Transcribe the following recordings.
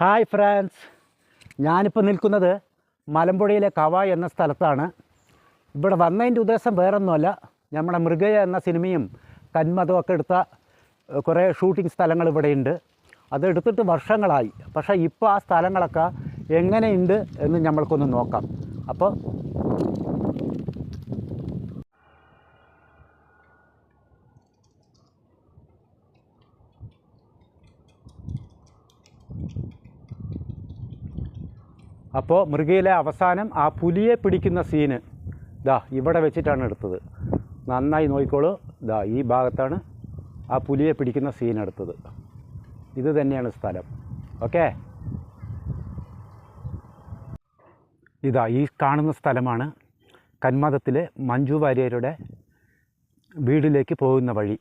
Hi friends, ഞാനിപ്പോൾ നിൽക്കുന്നത് മലമ്പുഴയിലെ കവ എന്ന സ്ഥലത്താണ്. ഇവിടെ വന്നതിൻ്റെ ഉദ്ദേശം വേറൊന്നുമല്ല, നമ്മുടെ മൃഗയ എന്ന സിനിമയും കന്മതമൊക്കെ എടുത്ത കുറേ ഷൂട്ടിംഗ് സ്ഥലങ്ങൾ ഇവിടെയുണ്ട്. അതെടുത്തിട്ട് വർഷങ്ങളായി. പക്ഷേ ഇപ്പോൾ ആ സ്ഥലങ്ങളൊക്കെ എങ്ങനെയുണ്ട് എന്ന് നമ്മൾക്കൊന്ന് നോക്കാം. അപ്പോൾ മൃഗയിലെ അവസാനം ആ പുലിയെ പിടിക്കുന്ന സീന് ഇവിടെ വെച്ചിട്ടാണ് എടുത്തത്. നന്നായി നോക്കിക്കോളൂ. ഈ ഭാഗത്താണ് ആ പുലിയെ പിടിക്കുന്ന സീൻ എടുത്തത്. ഇത് തന്നെയാണ് സ്ഥലം. ഓക്കെ, ഈ കാണുന്ന സ്ഥലമാണ് കന്മതത്തിലെ മഞ്ജു വാര്യരുടെ വീടിലേക്ക് പോകുന്ന വഴി.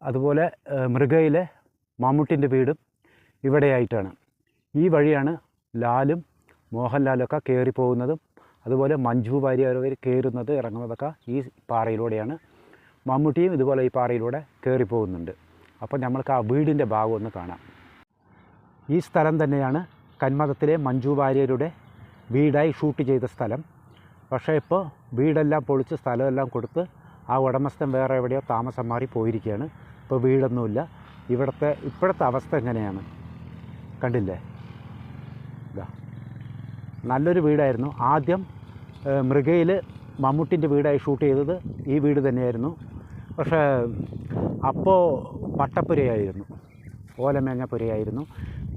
അതുപോലെ മൃഗയിലെ മമ്മൂട്ടിൻ്റെ വീടും ഇവിടെയായിട്ടാണ്. ഈ വഴിയാണ് ലാലും മോഹൻലാലൊക്കെ കയറി പോകുന്നതും അതുപോലെ മഞ്ജു വാര്യർ കയറുന്നത് ഇറങ്ങുന്നതൊക്കെ ഈ പാറയിലൂടെയാണ്. മമ്മൂട്ടിയും ഇതുപോലെ ഈ പാറയിലൂടെ കയറി പോകുന്നുണ്ട്. അപ്പോൾ നമ്മൾക്ക് ആ വീടിൻ്റെ ഭാഗം ഒന്ന് കാണാം. ഈ സ്ഥലം തന്നെയാണ് കന്മതത്തിലെ മഞ്ജു വാര്യരുടെ വീടായി ഷൂട്ട് ചെയ്ത സ്ഥലം. പക്ഷേ ഇപ്പോൾ വീടെല്ലാം പൊളിച്ച് സ്ഥലമെല്ലാം കൊടുത്ത് ആ ഉടമസ്ഥൻ വേറെ എവിടെയോ താമസം മാറി പോയിരിക്കുകയാണ്. ഇപ്പോൾ വീടൊന്നുമില്ല. ഇപ്പോഴത്തെ അവസ്ഥ എങ്ങനെയാണ് കണ്ടില്ലേ? നല്ലൊരു വീടായിരുന്നു. ആദ്യം മൃഗയിൽ മമ്മൂട്ടിൻ്റെ വീടായി ഷൂട്ട് ചെയ്തത് ഈ വീട് തന്നെയായിരുന്നു. പക്ഷേ അപ്പോൾ പട്ടപ്പുരയായിരുന്നു, ഓലമേഞ്ഞ പുരയായിരുന്നു.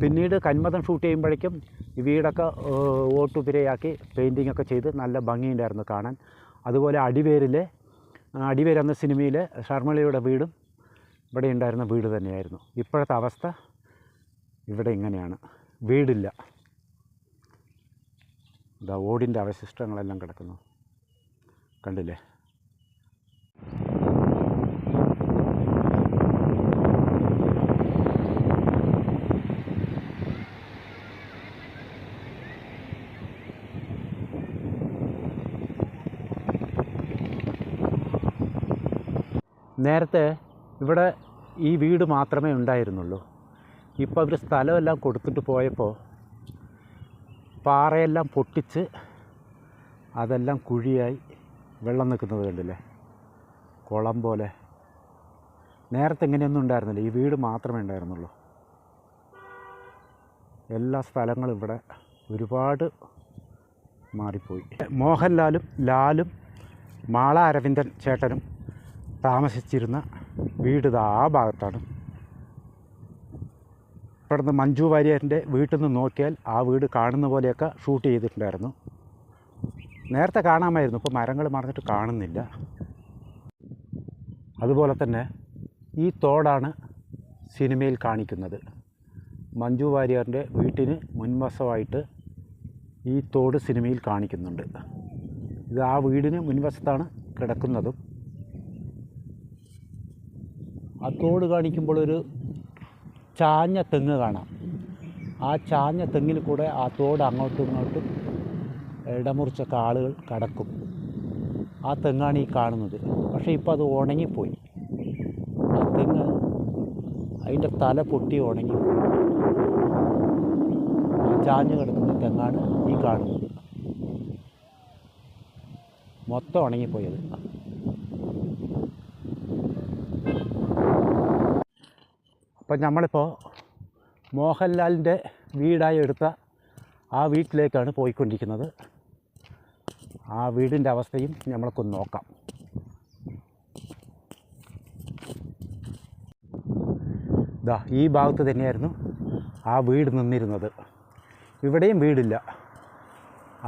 പിന്നീട് കന്മതം ഷൂട്ട് ചെയ്യുമ്പോഴേക്കും ഈ വീടൊക്കെ ഓട്ടുപുരയാക്കി പെയിൻറ്റിങ്ങൊക്കെ ചെയ്ത് നല്ല ഭംഗിയുണ്ടായിരുന്നു കാണാൻ. അതുപോലെ അടിവേര് എന്ന സിനിമയിലെ ശർമ്മളിയുടെ വീടും ഇവിടെ ഉണ്ടായിരുന്ന വീട് തന്നെയായിരുന്നു. ഇപ്പോഴത്തെ അവസ്ഥ ഇവിടെ ഇങ്ങനെയാണ്. വീടില്ല. ഓടിൻ്റെ അവശിഷ്ടങ്ങളെല്ലാം കിടക്കുന്നു, കണ്ടില്ലേ? നേരത്തെ ഇവിടെ ഈ വീട് മാത്രമേ ഉണ്ടായിരുന്നുള്ളൂ. ഇപ്പോൾ അവർ സ്ഥലമെല്ലാം കൊടുത്തിട്ട് പോയപ്പോൾ പാറയെല്ലാം പൊട്ടിച്ച് അതെല്ലാം കുഴിയായി വെള്ളം നിൽക്കുന്നത് കണ്ടില്ലേ? കുളം പോലെ. നേരത്തെ ഇങ്ങനെയൊന്നും ഉണ്ടായിരുന്നില്ല. ഈ വീട് മാത്രമേ ഉണ്ടായിരുന്നുള്ളൂ. എല്ലാ സ്ഥലങ്ങളും ഇവിടെ ഒരുപാട് മാറിപ്പോയി. മോഹൻലാലും ലാലും മാള അരവിന്ദൻ ചേട്ടനും താമസിച്ചിരുന്ന വീട് ആ ഭാഗത്താണ്. ഇവിടുന്ന് മഞ്ജു വാര്യറിൻ്റെ വീട്ടിൽ നിന്ന് നോക്കിയാൽ ആ വീട് കാണുന്ന പോലെയൊക്കെ ഷൂട്ട് ചെയ്തിട്ടുണ്ടായിരുന്നു. നേരത്തെ കാണാമായിരുന്നു, ഇപ്പോൾ മരങ്ങൾ മറിഞ്ഞിട്ട് കാണുന്നില്ല. അതുപോലെ തന്നെ ഈ തോടാണ് സിനിമയിൽ കാണിക്കുന്നത്. മഞ്ജു വാര്യറിൻ്റെ വീട്ടിന് മുൻവശമായിട്ട് ഈ തോട് സിനിമയിൽ കാണിക്കുന്നുണ്ട്. ഇത് ആ വീടിന് മുൻവശത്താണ് കിടക്കുന്നതും. ആ തോട് കാണിക്കുമ്പോൾ ഒരു ചാഞ്ഞ തെങ്ങ് കാണാം. ആ ചാഞ്ഞ തെങ്ങിൽ കൂടെ ആ തോട് അങ്ങോട്ടും ഇങ്ങോട്ടും ഇടമുറിച്ചൊക്കെ ആളുകൾ കടക്കും. ആ തെങ്ങാണ് ഈ കാണുന്നത്. പക്ഷേ ഇപ്പോൾ അത് ഉണങ്ങിപ്പോയി. ആ തെങ്ങ് അതിൻ്റെ തല പൊട്ടി ഉണങ്ങിപ്പോയി. ആ ചാഞ്ഞ് കിടക്കുന്ന തെങ്ങാണ് ഈ കാണുന്നത്. മൊത്തം ഉണങ്ങിപ്പോയത്. അപ്പോൾ നമ്മളിപ്പോൾ മോഹൻലാലിൻ്റെ വീടായി എടുത്ത ആ വീട്ടിലേക്കാണ് പോയിക്കൊണ്ടിരിക്കുന്നത്. ആ വീടിൻ്റെ അവസ്ഥയും നമ്മൾക്കൊന്ന് നോക്കാം. ഈ ഭാഗത്ത് തന്നെയായിരുന്നു ആ വീട് നിന്നിരുന്നത്. ഇവിടെയും വീടില്ല.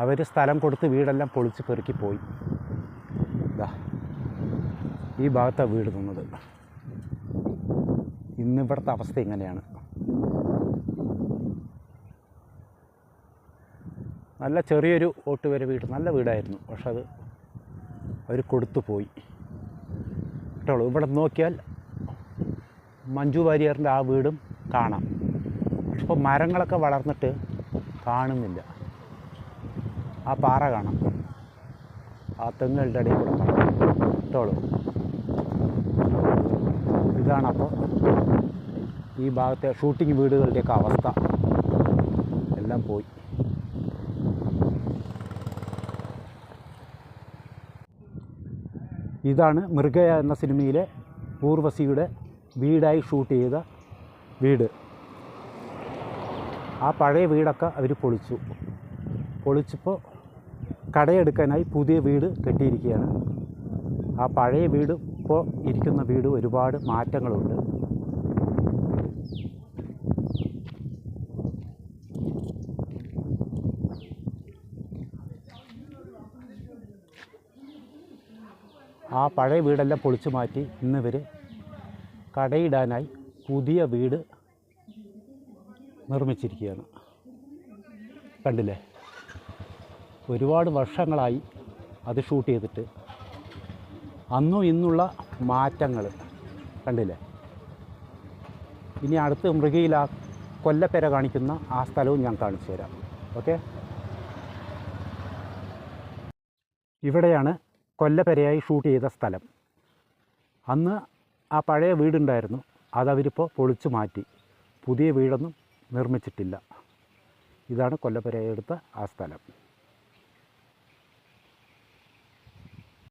അവർ സ്ഥലം കൊടുത്ത് വീടെല്ലാം പൊളിച്ച് പെറുക്കി പോയി. ഈ ഭാഗത്താണ് വീട് നിന്നത്. ഇന്നിവിടുത്തെ അവസ്ഥ ഇങ്ങനെയാണ്. നല്ല ചെറിയൊരു ഓട്ടുവര വീട്, നല്ല വീടായിരുന്നു. പക്ഷെ അത് അവർ കൊടുത്തു പോയി കേട്ടോളൂ. ഇവിടെ നോക്കിയാൽ മഞ്ജു വാര്യറിൻ്റെ ആ വീടും കാണാം. പക്ഷെ ഇപ്പോൾ മരങ്ങളൊക്കെ വളർന്നിട്ട് കാണുന്നില്ല. ആ പാറ കാണാം, ആ തെങ്ങുകളുടെ ഇടയിൽ കൂടെ കാണാം കേട്ടോളൂ. ഇതാണപ്പോൾ ഈ ഭാഗത്തെ ഷൂട്ടിംഗ് വീടുകളുടെയൊക്കെ അവസ്ഥ എല്ലാം പോയി. ഇതാണ് മൃഗയ എന്ന സിനിമയിലെ ഊർവശിയുടെ വീടായി ഷൂട്ട് ചെയ്ത വീട്. ആ പഴയ വീടൊക്കെ അവർ പൊളിച്ചപ്പോൾ കടയെടുക്കാനായി പുതിയ വീട് കെട്ടിയിരിക്കുകയാണ്. ആ പഴയ വീട് ഇപ്പോൾ ഇരിക്കുന്ന വീട് ഒരുപാട് മാറ്റങ്ങളുണ്ട്. ആ പഴയ വീടെല്ലാം പൊളിച്ചു മാറ്റി ഇന്നിവർ കടയിടാനായി പുതിയ വീട് നിർമ്മിച്ചിരിക്കുകയാണ്. കണ്ടില്ലേ, ഒരുപാട് വർഷങ്ങളായി അത് ഷൂട്ട് ചെയ്തിട്ട്. അന്നും ഇന്നുള്ള മാറ്റങ്ങൾ കണ്ടില്ലേ. ഇനി അടുത്ത് മൃഗയിൽ ആ കൊല്ലപ്പെര കാണിക്കുന്ന ആ സ്ഥലവും ഞാൻ കാണിച്ചു തരാം. ഓക്കെ, ഇവിടെയാണ് കൊല്ലപ്പെരയായി ഷൂട്ട് ചെയ്ത സ്ഥലം. അന്ന് ആ പഴയ വീടുണ്ടായിരുന്നു, അതവരിപ്പോൾ പൊളിച്ചു മാറ്റി, പുതിയ വീടൊന്നും നിർമ്മിച്ചിട്ടില്ല. ഇതാണ് കൊല്ലപ്പെരയെടുത്ത ആ സ്ഥലം.